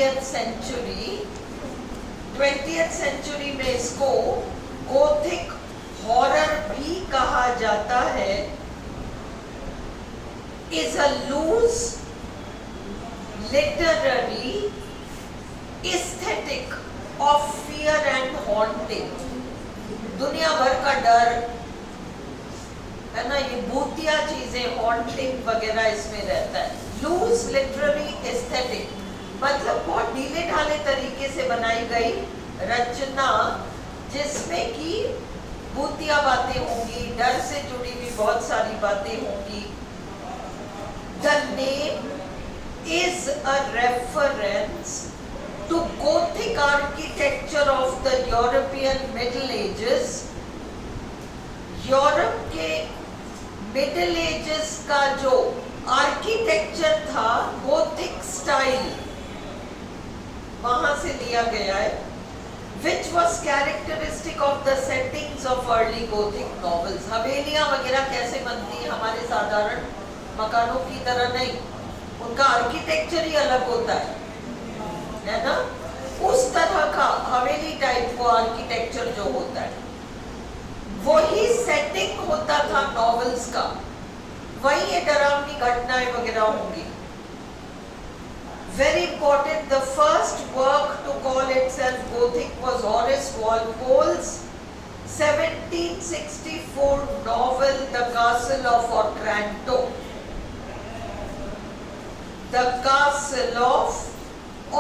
20th century, 20th century में इसको Gothic horror भी कहा जाता है, is a loose literary aesthetic of fear and haunting. दुनिया भर का डर है ना, ये भूतिया चीजें, हॉन्टिंग वगैरह इसमें रहता है. लूज लिटरेरी एस्थेटिक मतलब बहुत ढीले ढाले तरीके से बनाई गई रचना जिसमें कि भूतिया बातें होंगी, डर से जुड़ी हुई बहुत सारी बातें होंगी. The name is a reference to Gothic architecture of the European Middle Ages. Europe के मिडिल एजेस का जो आर्किटेक्चर था, गोथिक स्टाइल, वहां से लिया गया है. Which was characteristic of the settings of early Gothic novels. हवेलियां वगैरह कैसे बनती हैं हमारे साधारण मकानों की तरह नहीं, उनका आर्किटेक्चर ही अलग होता है ना. उस तरह का हवेली टाइप को आर्किटेक्चर जो होता है, वही सेटिंग होता था नॉवेल्स का, वही ये डरावनी घटनाएं वगैरह होंगी. Very important, the first work to call itself Gothic was Horace Walpole's 1764 novel The Castle of Otranto. The Castle of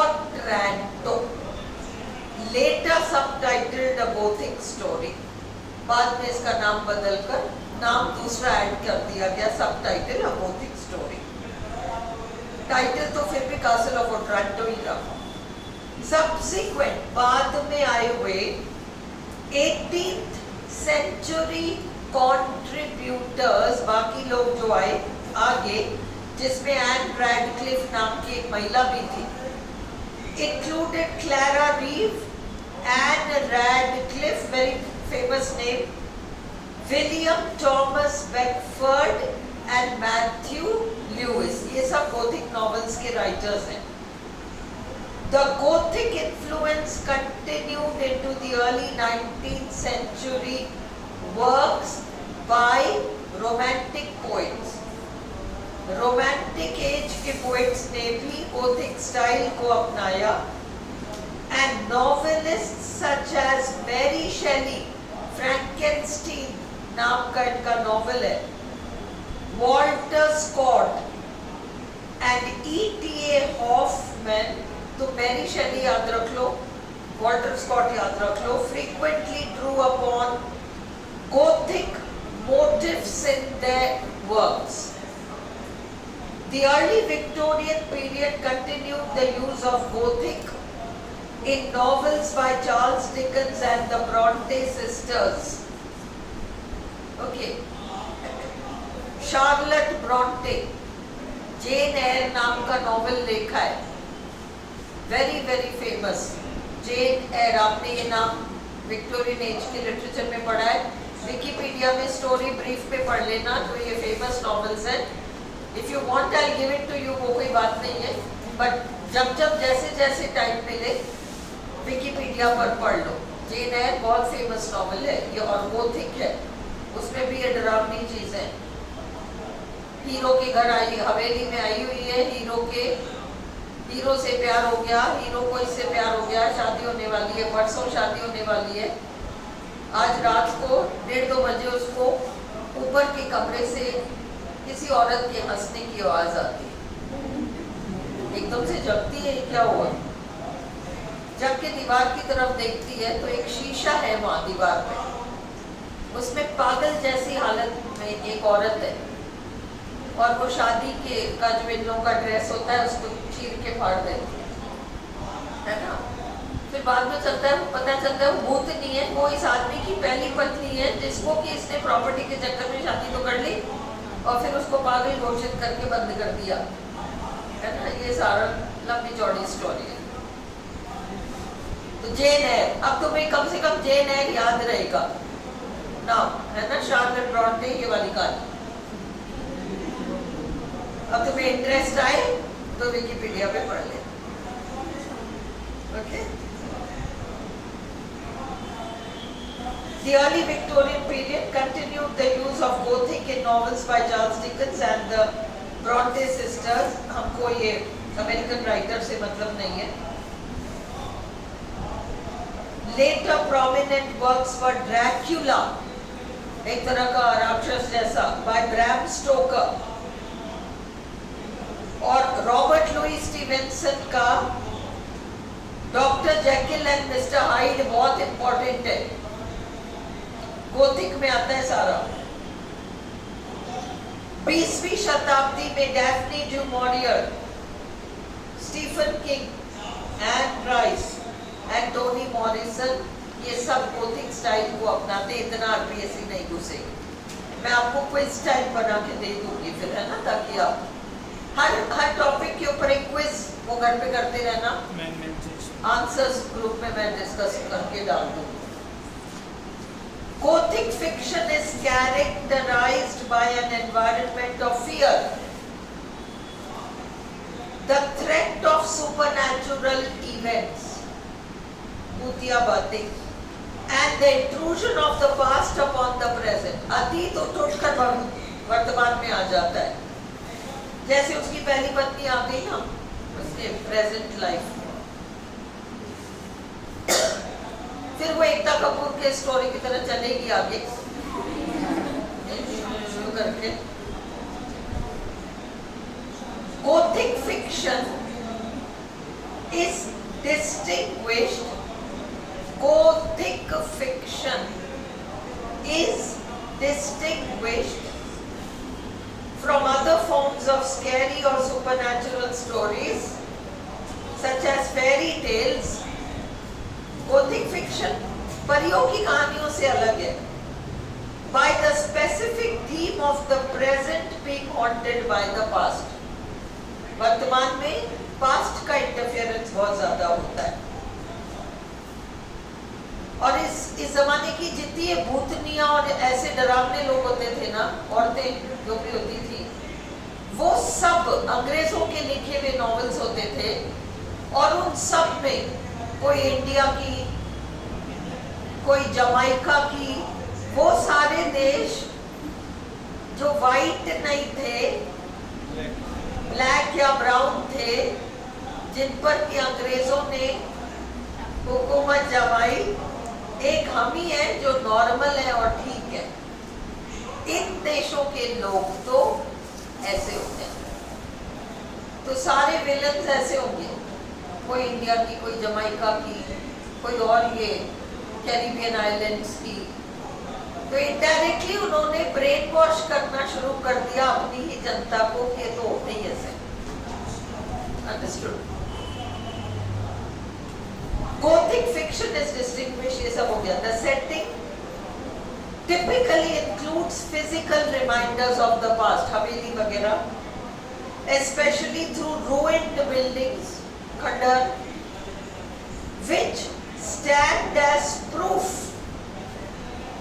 Otranto, later subtitled A Gothic Story. बाद में इसका नाम बदलकर नाम दूसरा ऐड कर दिया गया, सबटाइटल अ गोथिक स्टोरी. टाइटल तो फिर भी कासल ऑफ ओट्रांटो ही रहा. सब्सिक्वेंट बाद में आए हुए 18th सेंचुरी कॉन्ट्रीब्यूटर्स, बाकी लोग जो आए आगे, जिसमें एन रैडक्लिफ नाम की एक महिला भी थी, included Clara Reeve, Ann Radcliffe, very famous name, William Thomas Beckford and Matthew Lewis. ये सब गोथिक नॉवेल्स के राइटर्स हैं. The Gothic influence continued into the early 19th century works by romantic poets. Romantic age के poets ने भी Gothic style को अपनाया. And novelists such as Mary Shelley, Frankenstein नाम का इनका नॉवेल है, Walter Scott and E.T.A. Hoffmann. तो मैरी शेली याद रख लो, वॉल्टर स्कॉट याद रख लो. Frequently drew upon Gothic motifs in their works. The early Victorian period continued the use of Gothic in novels by Charles Dickens and the Bronte sisters. Okay. Charlotte Bronte, Jane Eyre नाम का novel लिखा है, very very famous. जेन air, आपने ये नाम Victorian age के literature में पढ़ा है, विकिपीडिया में स्टोरी ब्रीफ पे पढ़ लेना, तो ये फेमस नॉवेल्स हैं. If you want, I'll give it to you, वो कोई बात नहीं है, बट जब जब जैसे जैसे टाइम मिले विकिपीडिया पर पढ़ लो. जेन एयर बहुत फेमस नॉवेल है ये, और गोथिक है, उसमें भी ये डरावनी चीज है. हीरो के घर आई, हवेली में आई हुई है, हीरो से प्यार हो गया, हीरो को इससे प्यार हो गया, शादी होने वाली है, परसों शादी होने वाली है. आज रात को 1:30-2 बजे उसको ऊपर के कमरे से किसी औरत के हंसने की आवाज आती है. एकदम से जगती है, क्या हुआ? जब के दीवार की तरफ देखती है तो एक शीशा है वहां दीवार पे, उसमें पागल जैसी हालत में एक औरत है, और वो शादी के का जो इन लोगों का ड्रेस होता है उसको चीर के फाड़ देती है ना. फिर बाद में चलता है, पता चलता है वो भूतनी है, वो इस आदमी की पहली पत्नी है, जिसको कि इसने प्रॉपर्टी के चक्कर में शादी तो कर ली और फिर उसको पागल घोषित करके बंद कर दिया, है ना. ये सारा लंबी चौड़ी स्टोरी है. तो जेन एयर, अब तुम्हें कम से कम जेन एयर याद रहेगा नाम, है ना. शार्लेट ब्रॉन्टे, ये वाली कहानी. अब तुम्हें इंटरेस्ट आए तो विकिपीडिया पे पढ़ ले. Okay. The early Victorian period continued the use of Gothic in novels by Charles Dickens and the Bronte sisters. हमको ये अमेरिकन राइटर से मतलब नहीं है. Later prominent works were Dracula, एक तरह का राक्षस जैसा, by Bram Stoker, और रॉबर्ट लुई स्टीवेंसन का doctor Jekyll and mister Hyde बहुत इंपॉर्टेंट है. गोथिक में आता है सारा. 20वीं शताब्दी में Daphne du Maurier, Stephen King, Anne Rice, Antony Morrison, ये सब गोथिक स्टाइल को अपनाते. इतना आरपीएससी नहीं घुसे. मैं आपको क्विज टाइप बना के दे दूंगी फिर, है ना, ताकि आप हर टॉपिक के ऊपर एक क्विज वो घर पे करते रहना. आंसर्स ग्रुप में मैं डिस्कस करके डाल दूंगी. Gothic fiction is characterized by an environment of fear, the threat of supernatural events, भूतिया बातें, and the intrusion of the past upon the present. अतीत उठ-उठकर वर्तमान में आ जाता है. जैसे उसकी पहली पत्नी आ गई ना उसके प्रेजेंट लाइफ में, फिर वो एकता कपूर के स्टोरी की तरह चलेगी आगे शुरू करके. Gothic fiction is distinguished. Gothic fiction is distinguished from other forms of scary or supernatural stories such as fairy tales. Gothic fiction परियों की कहानियों से अलग है. By the specific theme of the present being haunted by the past. वर्तमान में past का interference बहुत ज्यादा होता है. और इस जमाने की जितनी भूतनियां और ऐसे डरावने लोग होते थे ना, औरतें जो भी होती थी, वो सब अंग्रेजों के लिखे हुए नॉवेल्स होते थे. और उन सब में कोई इंडिया की, कोई जमाइका की, वो सारे देश जो वाइट नहीं थे, ब्लैक या ब्राउन थे, जिन पर कि अंग्रेजों ने हुकूमत जमाई. एक हम ही है जो नॉर्मल है और ठीक है. इन देशों के लोग तो ऐसे होते हैं. तो सारे विलन्स ऐसे होंगे, कोई इंडिया की, कोई जमाइका की, कोई और ये कैरिबियन आइलैंड्स की. तो इनडायरेक्टली उन्होंने ब्रेन वॉश करना शुरू कर दिया अपनी ही जनता को कि ये तो होते ही ऐसे. Understood. Gothic fiction is distinguished, ये सब हो गया. The setting typically includes physical reminders of the past, हवेली वगैरह, especially through ruined buildings, खंडर, which stand as proof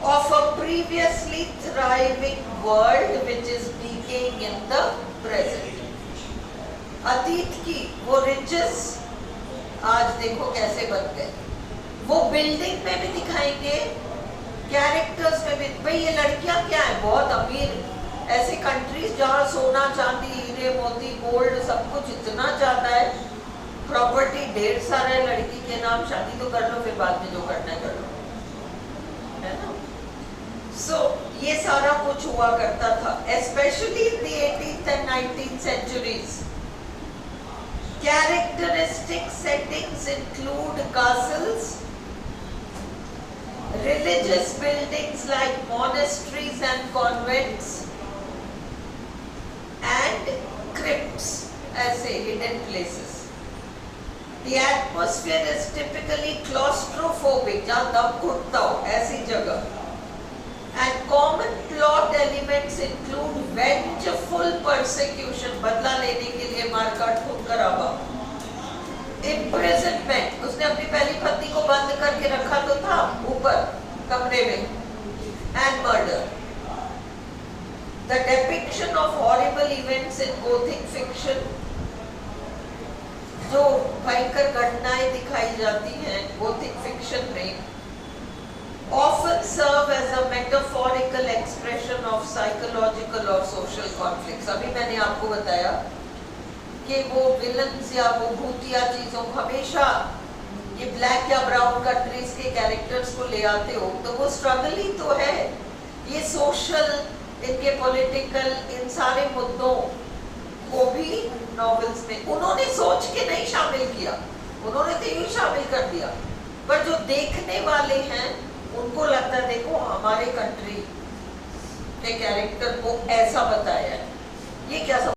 of a previously thriving world which is decaying in the present. अतीत की वो riches आज देखो कैसे बन गए. वो बिल्डिंग में भी दिखाएंगे, कैरेक्टर्स में भी. भाई ये लड़कियां क्या है, बहुत अमीर, ऐसे कंट्रीज जहाँ सोना चांदी हीरे मोती गोल्ड सब कुछ इतना ज्यादा है, प्रॉपर्टी ढेर सारा है, लड़की के नाम शादी तो कर लो, फिर बाद में जो करना है कर लो, है ना. सो ये सारा कुछ हुआ करता था, especially in the 18th and 19th centuries. Characteristic settings include castles, religious buildings like monasteries and convents, and crypts, ऐसे hidden places. The atmosphere is typically claustrophobic, जहाँ दम घुटता हो, ऐसी जगह. And common plot elements include vengeful persecution, बदला लेने के लिए मारकाट खून खराबा. Imprisonment, उसने अपनी पहली पत्नी को बंद करके रखा तो था ऊपर कमरे में. And murder. The depiction of horrible events in Gothic fiction जो भयंकर घटनाएं दिखाई जाती हैं गोथिक फिक्शन में often serve as a metaphorical expression of psychological or social conflicts. अभी मैंने आपको बताया कि वो विलन्स या वो भूतिया चीजों को हमेशा ये ब्लैक या ब्राउन कंट्रीज के कैरेक्टर्स को ले आते हो, तो वो स्ट्रगल ही तो है। ये सोशल, इनके पॉलिटिकल, इन सारे मुद्दों को भी नॉवेल्स में उन्होंने सोच के नहीं शामिल किया, उन्होंने तो यही शामिल कर दिया, पर जो देखने वाले हैं उनको लगता है देखो हमारे कंट्री के कैरेक्टर को ऐसा बताया है, ये क्या